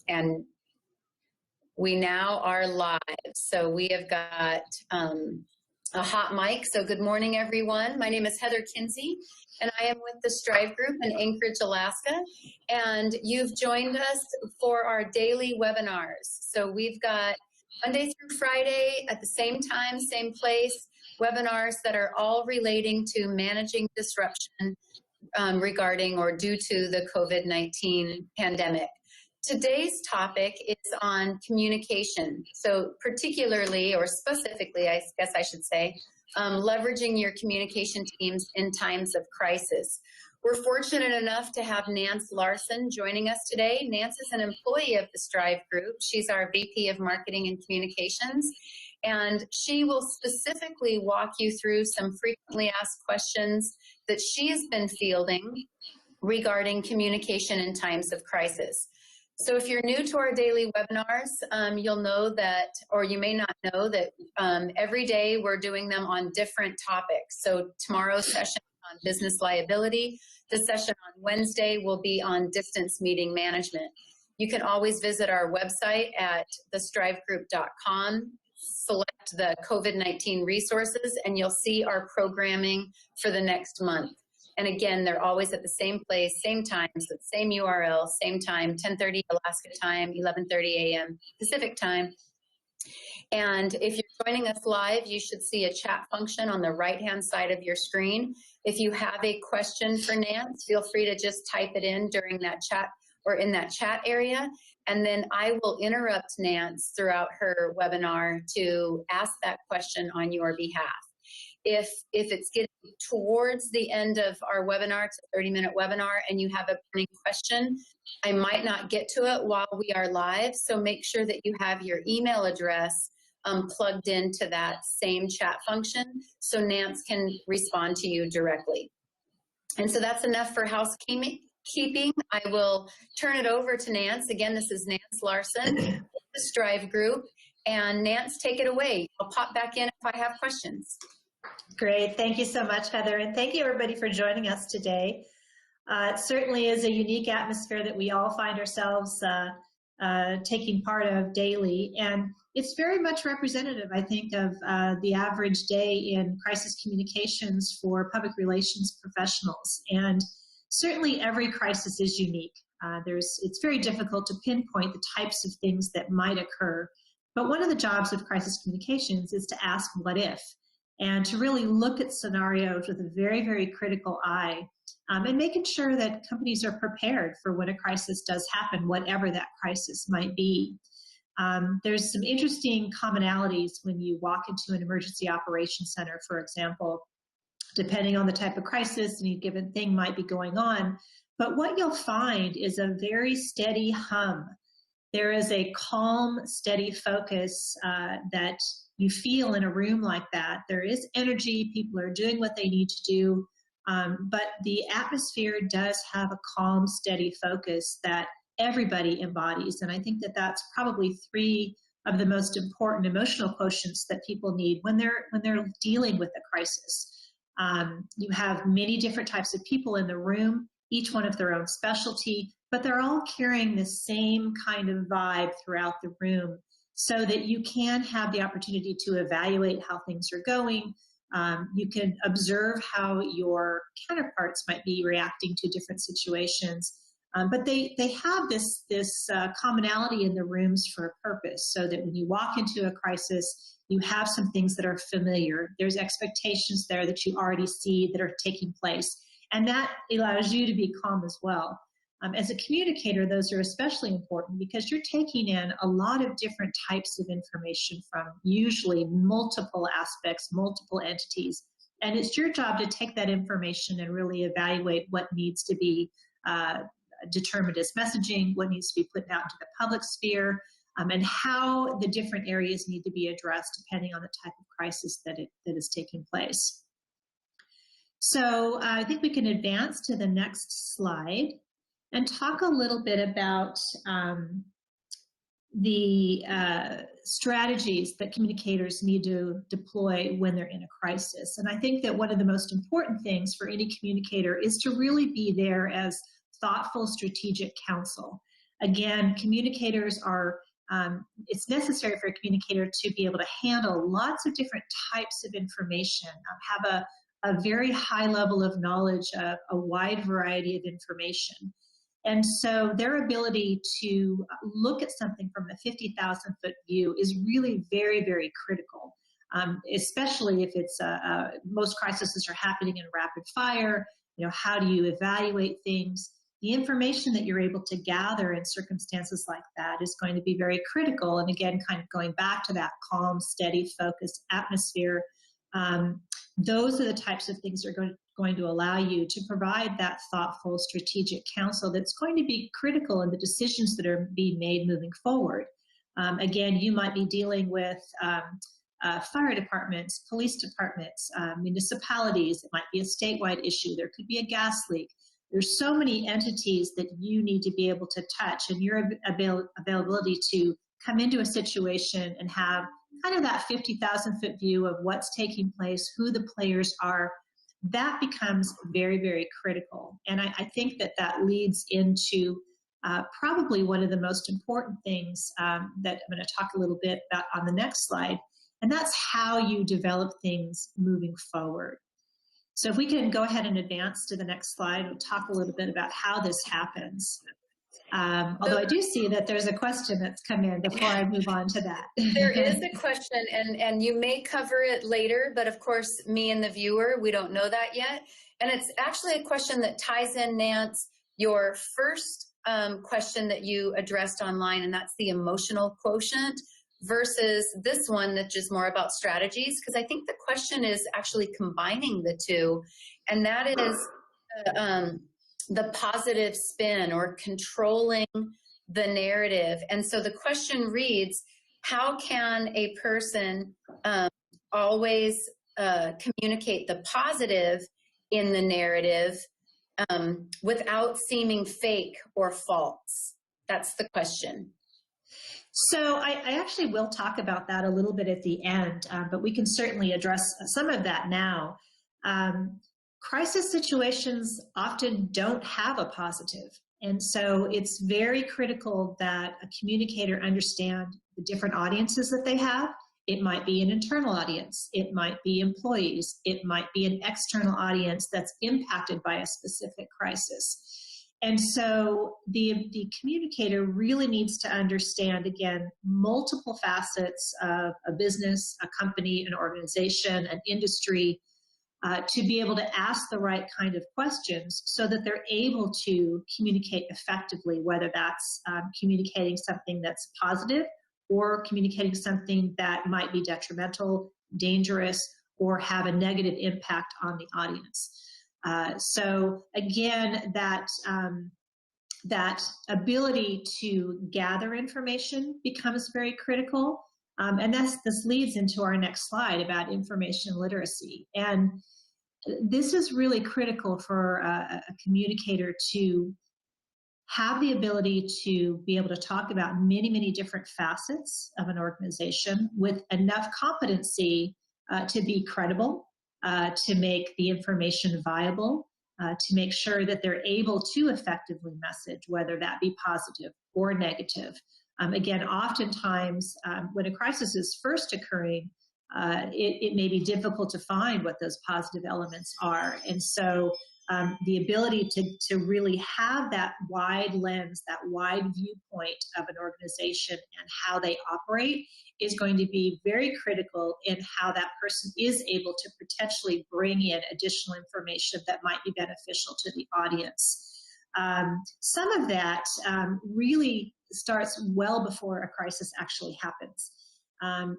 And we now are live. So we have got a hot mic. So good morning, everyone. My name is Heather Kinsey, and I am with the Strive Group in Anchorage, Alaska. And you've joined us for our daily webinars. So we've got Monday through Friday at the same time, same place, webinars that are all relating to managing disruption regarding or due to the COVID-19 pandemic. Today's topic is on communication. So particularly, or specifically, I guess I should say, leveraging your communication teams in times of crisis. We're fortunate enough to have Nance Larsen joining us today. Nance is an employee of the Strive Group. She's our VP of Marketing and Communications, and she will specifically walk you through some frequently asked questions that she has been fielding regarding communication in times of crisis. So if you're new to our daily webinars, you'll know that, or you may not know that every day we're doing them on different topics. So tomorrow's session is on business liability. The session on Wednesday will be on distance meeting management. You can always visit our website at thestrivegroup.com, select the COVID-19 resources, and you'll see our programming for the next month. And again, they're always at the same place, same time, so same URL, same time, 10:30 Alaska time, 11:30 a.m. Pacific time. And if you're joining us live, you should see a chat function on the right-hand side of your screen. If you have a question for Nance, feel free to just type it in during that chat or in that chat area. And then I will interrupt Nance throughout her webinar to ask that question on your behalf. If it's getting towards the end of our webinar, it's a 30-minute webinar, and you have a burning question, I might not get to it while we are live, so make sure that you have your email address plugged into that same chat function so Nance can respond to you directly. And so that's enough for housekeeping. I will turn it over to Nance. Again, this is Nance Larsen, the Strive Group, and Nance, take it away. I'll pop back in if I have questions. Great. Thank you so much, Heather. And thank you, everybody, for joining us today. It certainly is a unique atmosphere that we all find ourselves taking part of daily. And it's very much representative, I think, of the average day in crisis communications for public relations professionals. And certainly every crisis is unique. It's very difficult to pinpoint the types of things that might occur. But one of the jobs of crisis communications is to ask what if, and to really look at scenarios with a very, very critical eye, and making sure that companies are prepared for when a crisis does happen, whatever that crisis might be. There's some interesting commonalities when you walk into an emergency operations center, for example, depending on the type of crisis any given thing might be going on. But what you'll find is a very steady hum. There is a calm, steady focus that you feel in a room like that. There is energy, people are doing what they need to do, but the atmosphere does have a calm, steady focus that everybody embodies. And I think that that's probably three of the most important emotional quotients that people need when they're dealing with a crisis. You have many different types of people in the room, each one of their own specialty, but they're all carrying the same kind of vibe throughout the room, so that you can have the opportunity to evaluate how things are going. You can observe how your counterparts might be reacting to different situations. But they have this commonality in the rooms for a purpose, so that when you walk into a crisis, you have some things that are familiar. There's expectations there that you already see that are taking place. And that allows you to be calm as well. As a communicator, those are especially important because you're taking in a lot of different types of information from usually multiple aspects, multiple entities. And it's your job to take that information and really evaluate what needs to be determined as messaging, what needs to be put out into the public sphere, and how the different areas need to be addressed depending on the type of crisis that is taking place. So I think we can advance to the next slide and talk a little bit about the strategies that communicators need to deploy when they're in a crisis. And I think that one of the most important things for any communicator is to really be there as thoughtful, strategic counsel. Again, communicators are, it's necessary for a communicator to be able to handle lots of different types of information, have a very high level of knowledge of a wide variety of information. And so their ability to look at something from a 50,000 foot view is really very, very critical, especially if it's most crises are happening in rapid fire. How do you evaluate things? The information that you're able to gather in circumstances like that is going to be very critical. And again, kind of going back to that calm, steady, focused atmosphere, those are the types of things that are going to allow you to provide that thoughtful, strategic counsel that's going to be critical in the decisions that are being made moving forward. Again, you might be dealing with fire departments, police departments, municipalities. It might be a statewide issue. There could be a gas leak. There's so many entities that you need to be able to touch, and your availability to come into a situation and have kind of that 50,000 foot view of what's taking place, who the players are, that becomes very, very critical. And I think that leads into probably one of the most important things that I'm going to talk a little bit about on the next slide, and that's how you develop things moving forward. So if we can go ahead and advance to the next slide, we'll talk a little bit about how this happens. Although I do see that there's a question that's come in before I move on to that. There is a question, and you may cover it later, but of course, me and the viewer, we don't know that yet. And it's actually a question that ties in, Nance, your first question that you addressed online, and that's the emotional quotient versus this one that's just more about strategies, because I think the question is actually combining the two, and that is the positive spin or controlling the narrative. And so the question reads, how can a person always communicate the positive in the narrative without seeming fake or false? That's the question. So I actually will talk about that a little bit at the end, but we can certainly address some of that now. Crisis situations often don't have a positive. And so it's very critical that a communicator understand the different audiences that they have. It might be an internal audience. It might be employees. It might be an external audience that's impacted by a specific crisis. And so the communicator really needs to understand, again, multiple facets of a business, a company, an organization, an industry, to be able to ask the right kind of questions so that they're able to communicate effectively, whether that's communicating something that's positive or communicating something that might be detrimental, dangerous, or have a negative impact on the audience. So again, that ability to gather information becomes very critical. And this leads into our next slide about information literacy. And this is really critical for a communicator to have the ability to be able to talk about many, many different facets of an organization with enough competency to be credible, to make the information viable, to make sure that they're able to effectively message, whether that be positive or negative. Again, oftentimes when a crisis is first occurring, it may be difficult to find what those positive elements are. And so the ability to really have that wide lens, that wide viewpoint of an organization and how they operate is going to be very critical in how that person is able to potentially bring in additional information that might be beneficial to the audience. Some of that really starts well before a crisis actually happens.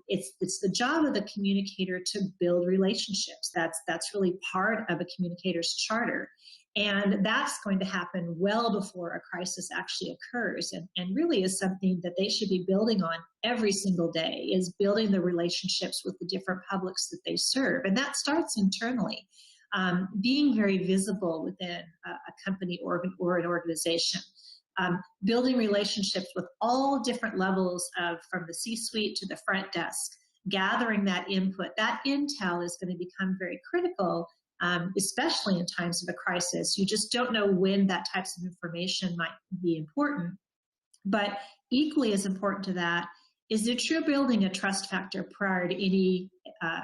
It's the job of the communicator to build relationships. That's really part of a communicator's charter. And that's going to happen well before a crisis actually occurs, and really is something that they should be building on every single day, is building the relationships with the different publics that they serve. And that starts internally, being very visible within a company or an organization. Building relationships with all different levels from the C-suite to the front desk, gathering that input. That intel is going to become very critical, especially in times of a crisis. You just don't know when that types of information might be important. But equally as important to that is that you're building a trust factor prior to any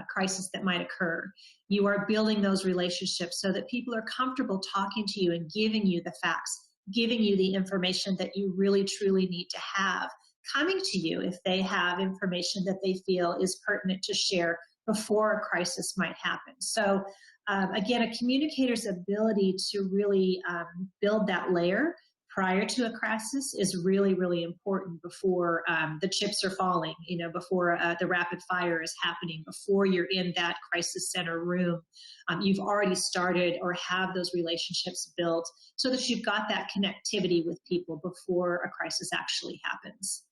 crisis that might occur. You are building those relationships so that people are comfortable talking to you and giving you the facts, giving you the information that you really truly need to have, coming to you if they have information that they feel is pertinent to share before a crisis might happen. So again, a communicator's ability to really build that layer prior to a crisis is really, really important before the chips are falling, before the rapid fire is happening, before you're in that crisis center room. You've already started or have those relationships built so that you've got that connectivity with people before a crisis actually happens.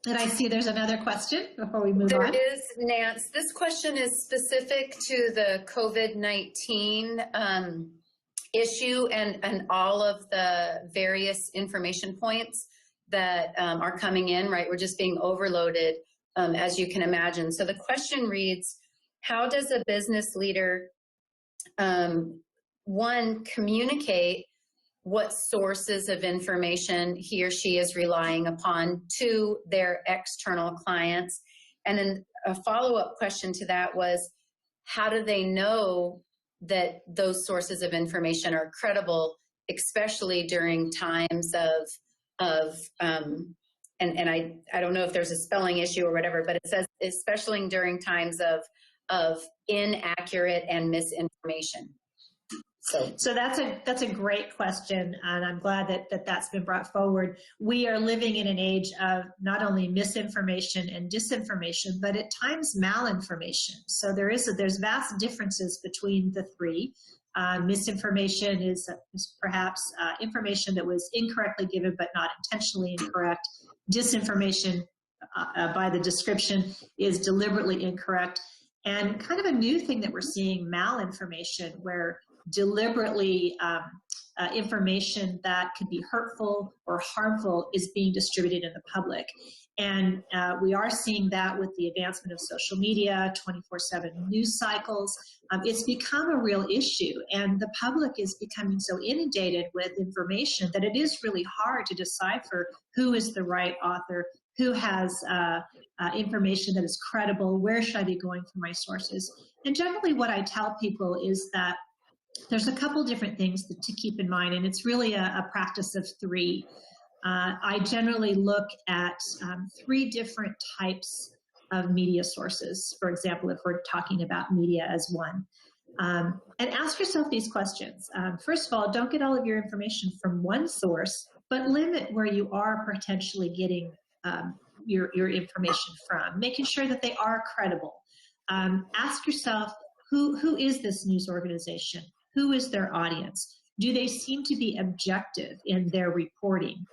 And I see there's another question before we move on. There is, Nance. This question is specific to the COVID-19 issue and all of the various information points that are coming in, right? We're just being overloaded, as you can imagine. So the question reads, how does a business leader, one, communicate what sources of information he or she is relying upon to their external clients? And then a follow-up question to that was, how do they know that those sources of information are credible, especially during times of and I don't know if there's a spelling issue or whatever, but it says especially during times of inaccurate and misinformation. So that's a great question, and I'm glad that that's been brought forward. We are living in an age of not only misinformation and disinformation, but at times malinformation. So there's vast differences between the three. Misinformation is perhaps information that was incorrectly given but not intentionally incorrect. Disinformation, by the description, is deliberately incorrect. And kind of a new thing that we're seeing, malinformation, where deliberately information that could be hurtful or harmful is being distributed in the public. And we are seeing that with the advancement of social media, 24/7 news cycles. It's become a real issue, and the public is becoming so inundated with information that it is really hard to decipher who is the right author, who has information that is credible, where should I be going for my sources. And generally what I tell people is that there's a couple different things to keep in mind, and it's really a practice of three. I generally look at three different types of media sources, for example, if we're talking about media as one. And ask yourself these questions. First of all, don't get all of your information from one source, but limit where you are potentially getting your information from, making sure that they are credible. Ask yourself, who is this news organization? Who is their audience? Do they seem to be objective in their reporting?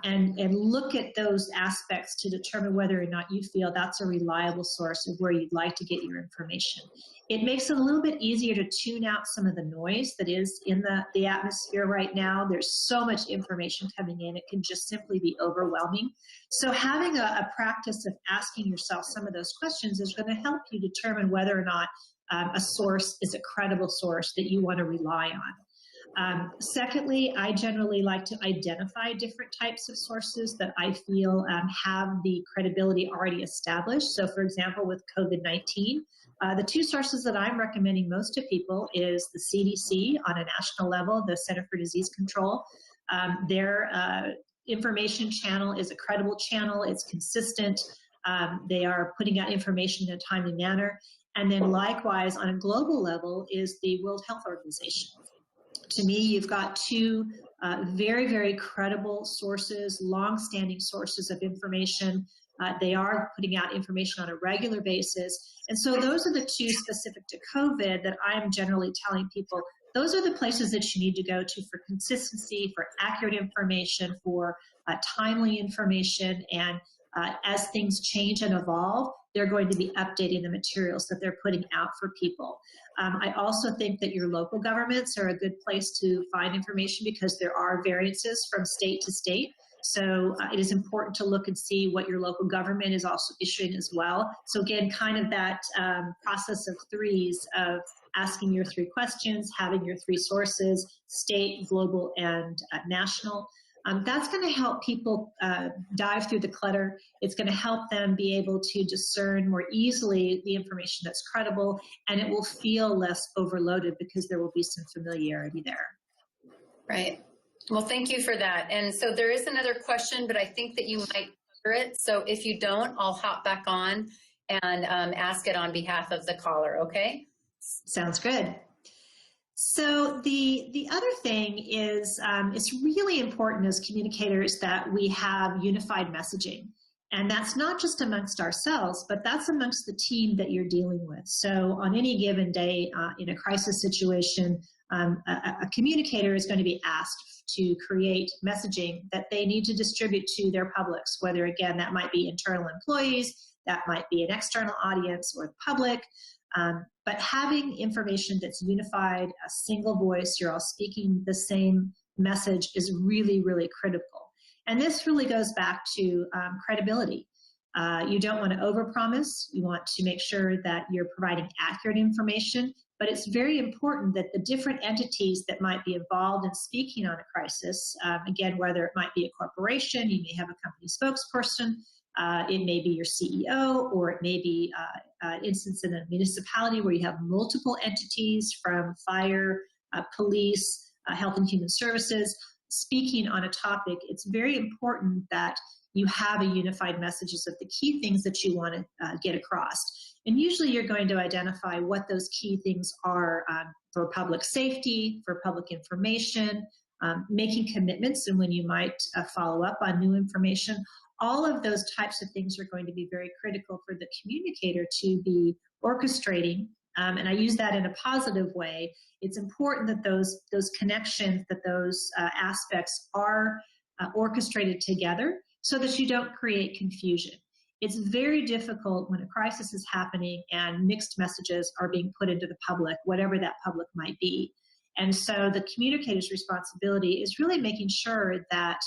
And look at those aspects to determine whether or not you feel that's a reliable source of where you'd like to get your information. It makes it a little bit easier to tune out some of the noise that is in the atmosphere right now. There's so much information coming in, it can just simply be overwhelming. So having a practice of asking yourself some of those questions is going to help you determine whether or not a source is a credible source that you want to rely on. Secondly, I generally like to identify different types of sources that I feel have the credibility already established. So for example, with COVID-19, the two sources that I'm recommending most to people is the CDC on a national level, the Center for Disease Control. Their information channel is a credible channel, it's consistent, they are putting out information in a timely manner. And then likewise, on a global level, is the World Health Organization. To me, you've got two very, very credible sources, long-standing sources of information. They are putting out information on a regular basis. And so those are the two specific to COVID that I'm generally telling people, those are the places that you need to go to for consistency, for accurate information, for timely information. And as things change and evolve, they're going to be updating the materials that they're putting out for people. I also think that your local governments are a good place to find information because there are variances from state to state. So it is important to look and see what your local government is also issuing as well. So again, kind of that process of threes of asking your three questions, having your three sources, state, global, and national. That's going to help people dive through the clutter. It's going to help them be able to discern more easily the information that's credible, and it will feel less overloaded because there will be some familiarity there. Right. Well, thank you for that. And so there is another question, but I think that you might cover it. So if you don't, I'll hop back on and ask it on behalf of the caller, okay? Sounds good. So the other thing is it's really important as communicators that we have unified messaging. And that's not just amongst ourselves, but that's amongst the team that you're dealing with. So on any given day in a crisis situation, a communicator is going to be asked to create messaging that they need to distribute to their publics, whether, again, that might be internal employees, that might be an external audience or the public. But having information that's unified, a single voice, you're all speaking the same message is really, really critical. And this really goes back to credibility. You don't want to overpromise. You want to make sure that you're providing accurate information, but it's very important that the different entities that might be involved in speaking on a crisis, again, whether it might be a corporation, you may have a company spokesperson, it may be your CEO, or it may be an instance in a municipality where you have multiple entities from fire, police, health and human services, speaking on a topic. It's very important that you have a unified messages of the key things that you want to get across. And usually you're going to identify what those key things are for public safety, for public information, making commitments, and when you might follow up on new information. All of those types of things are going to be very critical for the communicator to be orchestrating. And I use that in a positive way. It's important that those connections, that those aspects are orchestrated together so that you don't create confusion. It's very difficult when a crisis is happening and mixed messages are being put into the public, whatever that public might be. And so the communicator's responsibility is really making sure that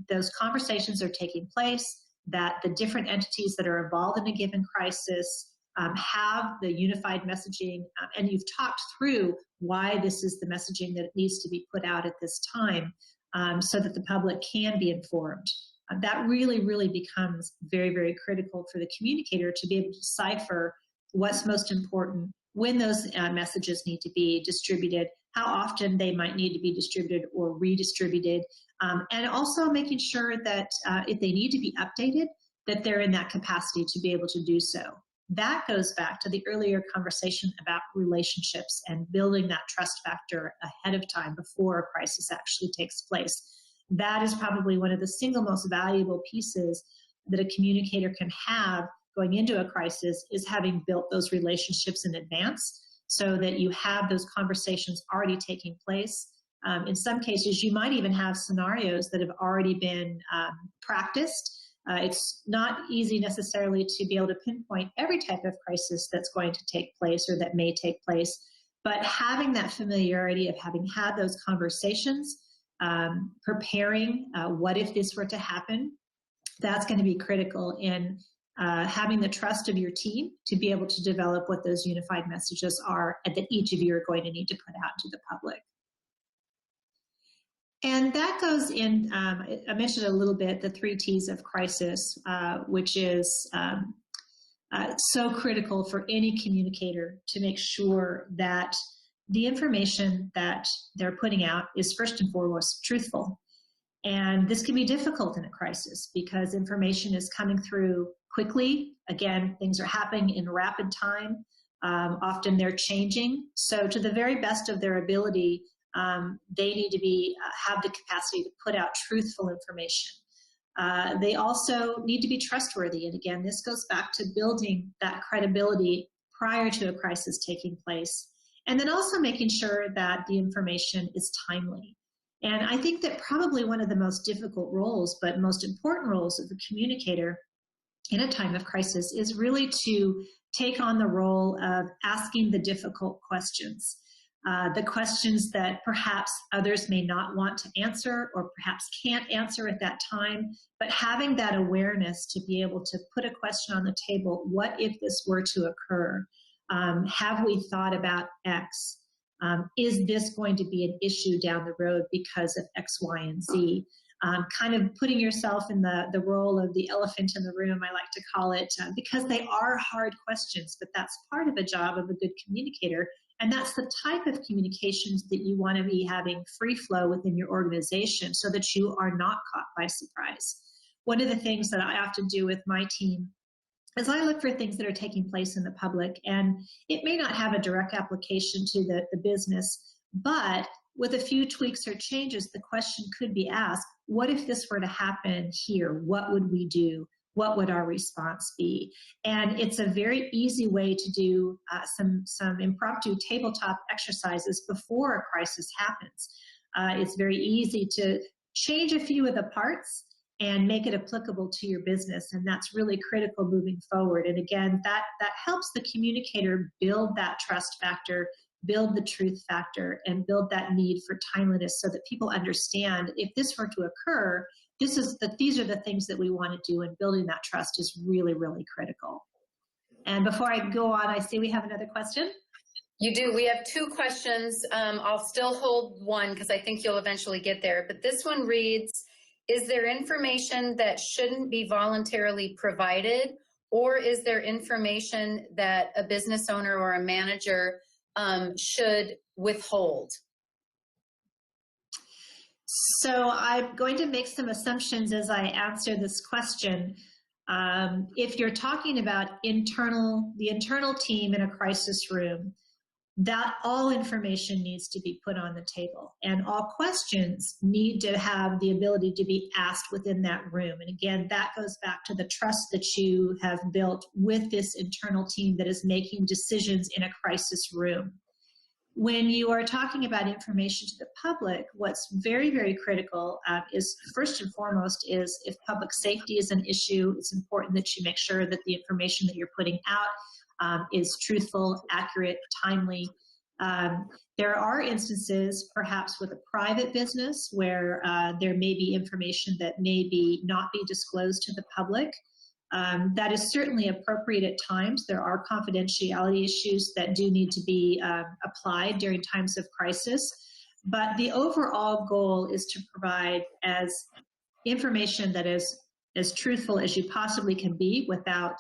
those conversations are taking place, that the different entities that are involved in a given crisis have the unified messaging, and you've talked through why this is the messaging that needs to be put out at this time, so that the public can be informed. That really, really becomes very, very critical for the communicator to be able to decipher what's most important, when those messages need to be distributed, how often they might need to be distributed or redistributed, and also making sure that if they need to be updated, that they're in that capacity to be able to do so. That goes back to the earlier conversation about relationships and building that trust factor ahead of time before a crisis actually takes place. That is probably one of the single most valuable pieces that a communicator can have going into a crisis, is having built those relationships in advance so that you have those conversations already taking place. In some cases, you might even have scenarios that have already been practiced. It's not easy necessarily to be able to pinpoint every type of crisis that's going to take place or that may take place, but having that familiarity of having had those conversations, preparing what if this were to happen, that's going to be critical in having the trust of your team to be able to develop what those unified messages are and that each of you are going to need to put out to the public. And that goes in, I mentioned a little bit, the 3 T's of crisis, which is so critical for any communicator to make sure that the information that they're putting out is first and foremost truthful. And this can be difficult in a crisis because information is coming through quickly. Again, things are happening in rapid time. Often they're changing. So to the very best of their ability, they need to have the capacity to put out truthful information. They also need to be trustworthy. And again, this goes back to building that credibility prior to a crisis taking place. And then also making sure that the information is timely. And I think that probably one of the most difficult roles, but most important roles of the communicator in a time of crisis is really to take on the role of asking the difficult questions. The questions that perhaps others may not want to answer or perhaps can't answer at that time, but having that awareness to be able to put a question on the table, what if this were to occur? Have we thought about X? Is this going to be an issue down the road because of X, Y, and Z? Kind of putting yourself in the role of the elephant in the room, I like to call it, because they are hard questions, but that's part of a job of a good communicator. And that's the type of communications that you want to be having free flow within your organization so that you are not caught by surprise. One of the things that I often do with my team is I look for things that are taking place in the public, and it may not have a direct application to the business, but with a few tweaks or changes, the question could be asked, what if this were to happen here? What would we do? What would our response be? And it's a very easy way to do some impromptu tabletop exercises before a crisis happens. It's very easy to change a few of the parts and make it applicable to your business. And that's really critical moving forward. And again, that helps the communicator build that trust factor, build the truth factor, and build that need for timeliness so that people understand if this were to occur, these are the things that we want to do, and building that trust is really, really critical. And before I go on, I see we have another question. You do. We have two questions. I'll still hold one because I think you'll eventually get there. But this one reads, is there information that shouldn't be voluntarily provided, or is there information that a business owner or a manager should withhold? So I'm going to make some assumptions as I answer this question. If you're talking about the internal team in a crisis room, that all information needs to be put on the table, and all questions need to have the ability to be asked within that room. And again, that goes back to the trust that you have built with this internal team that is making decisions in a crisis room. When you are talking about information to the public, what's very, very critical is, first and foremost, is if public safety is an issue, it's important that you make sure that the information that you're putting out is truthful, accurate, timely. There are instances, perhaps with a private business, where there may be information that may not be disclosed to the public. That is certainly appropriate at times. There are confidentiality issues that do need to be applied during times of crisis. But the overall goal is to provide as information that is as truthful as you possibly can be without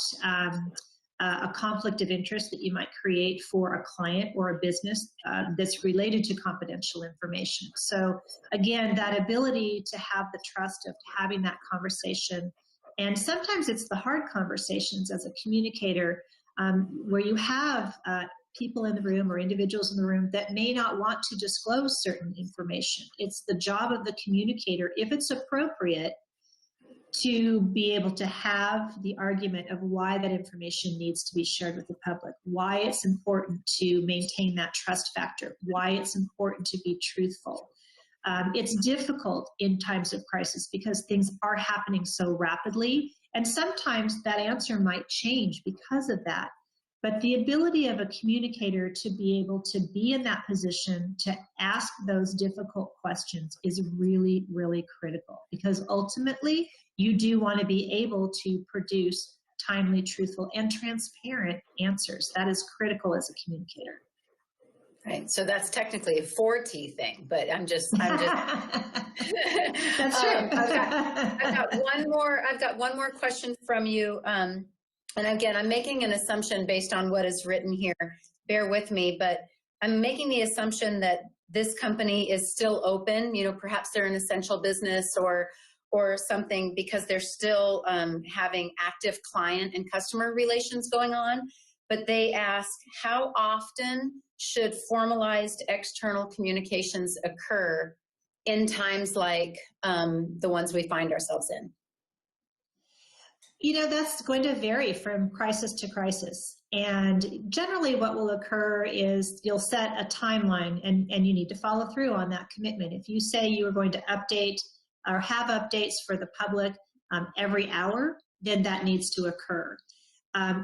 a conflict of interest that you might create for a client or a business that's related to confidential information. So again, that ability to have the trust of having that conversation. And sometimes it's the hard conversations as a communicator where you have people in the room or individuals in the room that may not want to disclose certain information. It's the job of the communicator, if it's appropriate, to be able to have the argument of why that information needs to be shared with the public, why it's important to maintain that trust factor, why it's important to be truthful. It's difficult in times of crisis because things are happening so rapidly, and sometimes that answer might change because of that. But the ability of a communicator to be able to be in that position to ask those difficult questions is really, really critical, because ultimately you do want to be able to produce timely, truthful, and transparent answers. That is critical as a communicator. Right. So that's technically a 4T thing, but I'm just That's true. I've got one more question from you. And again, I'm making an assumption based on what is written here. Bear with me, but I'm making the assumption that this company is still open. You know, perhaps they're an essential business or something, because they're still having active client and customer relations going on. But they ask, how often should formalized external communications occur in times like the ones we find ourselves in? You know, that's going to vary from crisis to crisis. And generally what will occur is you'll set a timeline, and you need to follow through on that commitment. If you say you are going to update or have updates for the public every hour, then that needs to occur.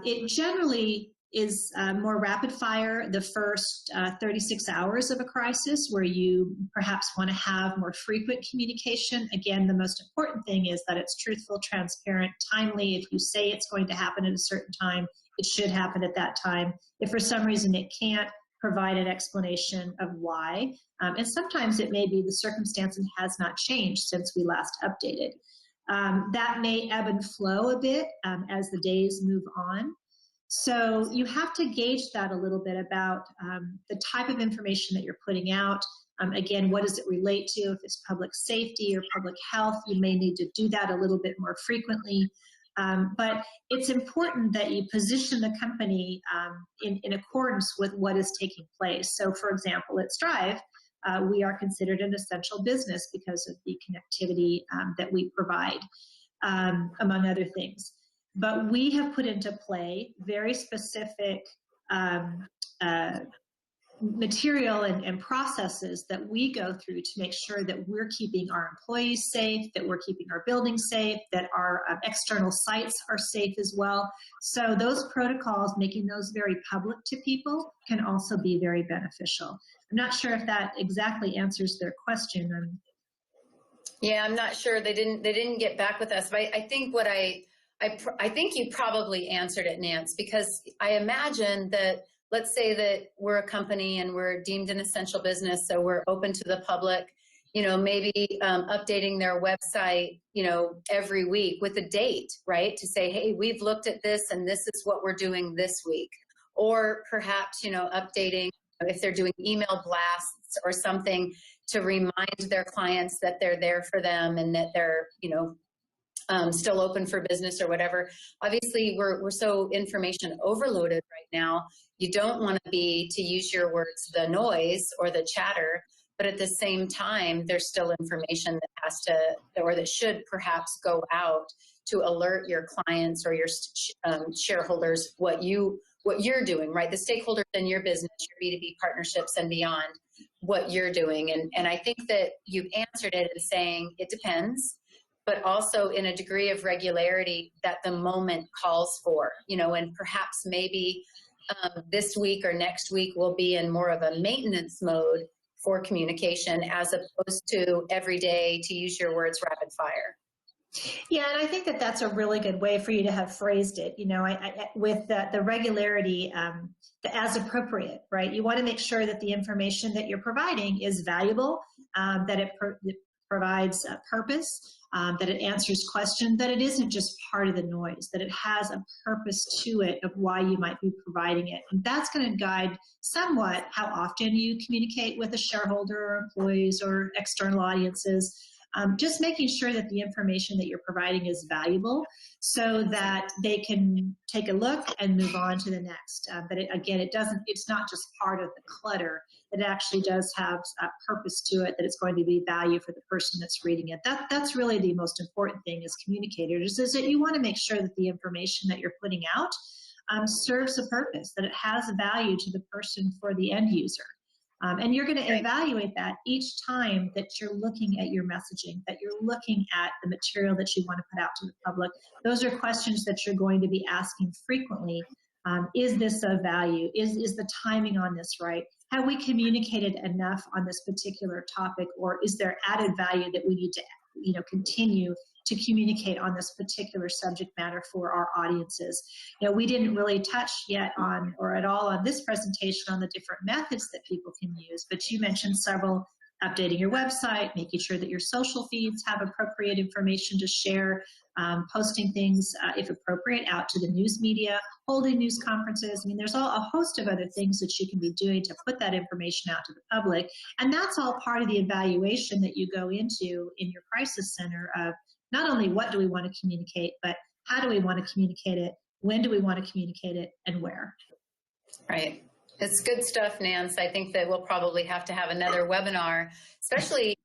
It generally is more rapid fire the first 36 hours of a crisis, where you perhaps want to have more frequent communication. Again, the most important thing is that it's truthful, transparent, timely. If you say it's going to happen at a certain time, it should happen at that time. If for some reason it can't, provide an explanation of why. And sometimes it may be the circumstance has not changed since we last updated. That may ebb and flow a bit as the days move on. So you have to gauge that a little bit about the type of information that you're putting out. Again, what does it relate to? If it's public safety or public health, you may need to do that a little bit more frequently. But it's important that you position the company in accordance with what is taking place. So for example, at Strive, we are considered an essential business because of the connectivity that we provide, among other things. But we have put into play very specific material and processes that we go through to make sure that we're keeping our employees safe, that we're keeping our buildings safe, that our external sites are safe as well. So those protocols, making those very public to people, can also be very beneficial. I'm not sure if that exactly answers their question. Yeah, I'm not sure. They didn't get back with us, but I think what I think you probably answered it, Nance, because I imagine that, let's say that we're a company and we're deemed an essential business, so we're open to the public, maybe updating their website, every week with a date, right? To say, hey, we've looked at this and this is what we're doing this week. Or perhaps, updating if they're doing email blasts or something to remind their clients that they're there for them and that they're, still open for business or whatever. Obviously, we're so information overloaded right now. You don't want to be, to use your words, the noise or the chatter, but at the same time, there's still information that has to, or that should perhaps go out to alert your clients or your shareholders what you're doing, right? The stakeholders in your business, your B2B partnerships and beyond, what you're doing. And I think that you've answered it in saying it depends, but also in a degree of regularity that the moment calls for, and perhaps maybe this week or next week will be in more of a maintenance mode for communication as opposed to every day, to use your words, rapid fire. Yeah, and I think that that's a really good way for you to have phrased it, with the regularity, the as appropriate, right? You want to make sure that the information that you're providing is valuable, that it provides a purpose, that it answers questions, that it isn't just part of the noise, that it has a purpose to it of why you might be providing it. And that's going to guide somewhat how often you communicate with a shareholder or employees or external audiences. Just making sure that the information that you're providing is valuable so that they can take a look and move on to the next. But it's not just part of the clutter. It actually does have a purpose to it, that it's going to be value for the person that's reading it. That's really the most important thing as communicators, is that you want to make sure that the information that you're putting out serves a purpose, that it has value to the person for the end user. And you're going to evaluate that each time that you're looking at your messaging, that you're looking at the material that you want to put out to the public. Those are questions that you're going to be asking frequently. Is this of value? Is the timing on this right? Have we communicated enough on this particular topic, or is there added value that we need to, continue to communicate on this particular subject matter for our audiences? We didn't really touch yet on, or at all on this presentation, on the different methods that people can use, but you mentioned several: updating your website, making sure that your social feeds have appropriate information to share, posting things, if appropriate, out to the news media, holding news conferences. I mean, there's a host of other things that you can be doing to put that information out to the public. And that's all part of the evaluation that you go into in your crisis center of not only what do we want to communicate, but how do we want to communicate it, when do we want to communicate it, and where. Right. It's good stuff, Nance. I think that we'll probably have to have another webinar, especially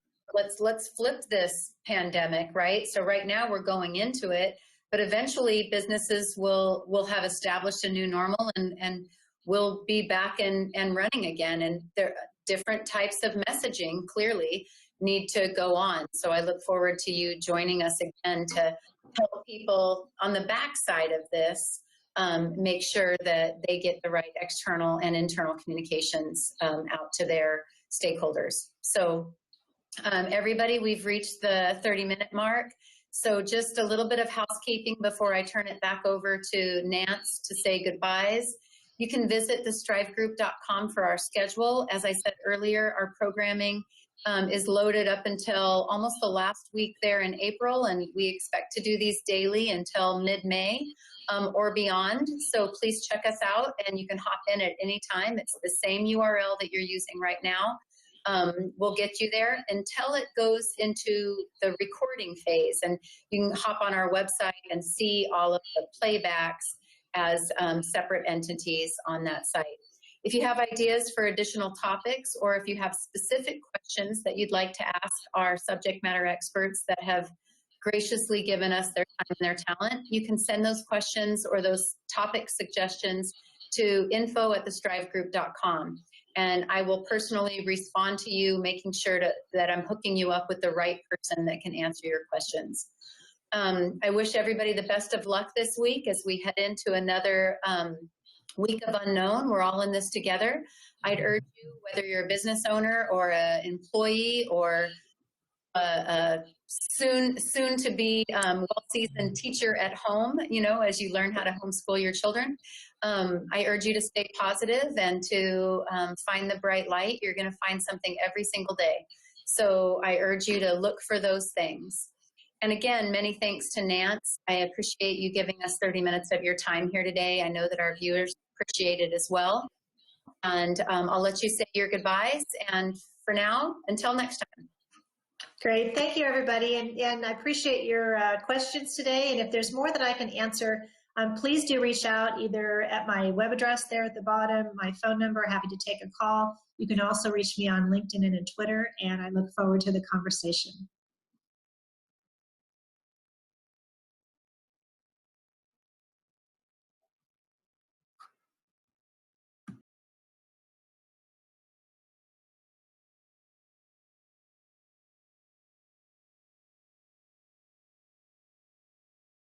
let's flip this pandemic, right? So right now we're going into it, but eventually businesses will have established a new normal and we'll be back and running again. And there different types of messaging clearly need to go on. So I look forward to you joining us again to help people on the backside of this make sure that they get the right external and internal communications out to their stakeholders. So everybody, we've reached the 30-minute mark. So just a little bit of housekeeping before I turn it back over to Nance to say goodbyes. You can visit thestrivegroup.com for our schedule. As I said earlier, our programming is loaded up until almost the last week there in April, and we expect to do these daily until mid-May or beyond. So please check us out, and you can hop in at any time. It's the same URL that you're using right now. We'll get you there until it goes into the recording phase, and you can hop on our website and see all of the playbacks as separate entities on that site. If you have ideas for additional topics, or if you have specific questions that you'd like to ask our subject matter experts that have graciously given us their time and their talent, you can send those questions or those topic suggestions to info@thestrivegroup.com. And I will personally respond to you, making sure that I'm hooking you up with the right person that can answer your questions. I wish everybody the best of luck this week as we head into another week of unknown. We're all in this together. I'd urge you, whether you're a business owner or an employee or a soon to be well-seasoned teacher at home, you know, as you learn how to homeschool your children, I urge you to stay positive and to find the bright light. You're going to find something every single day. So I urge you to look for those things. And again, many thanks to Nance. I appreciate you giving us 30 minutes of your time here today. I know that our viewers appreciate it as well. And I'll let you say your goodbyes. And for now, until next time. Great. Thank you, everybody. And I appreciate your questions today. And if there's more that I can answer, please do reach out either at my web address there at the bottom, my phone number, happy to take a call. You can also reach me on LinkedIn and on Twitter, and I look forward to the conversation.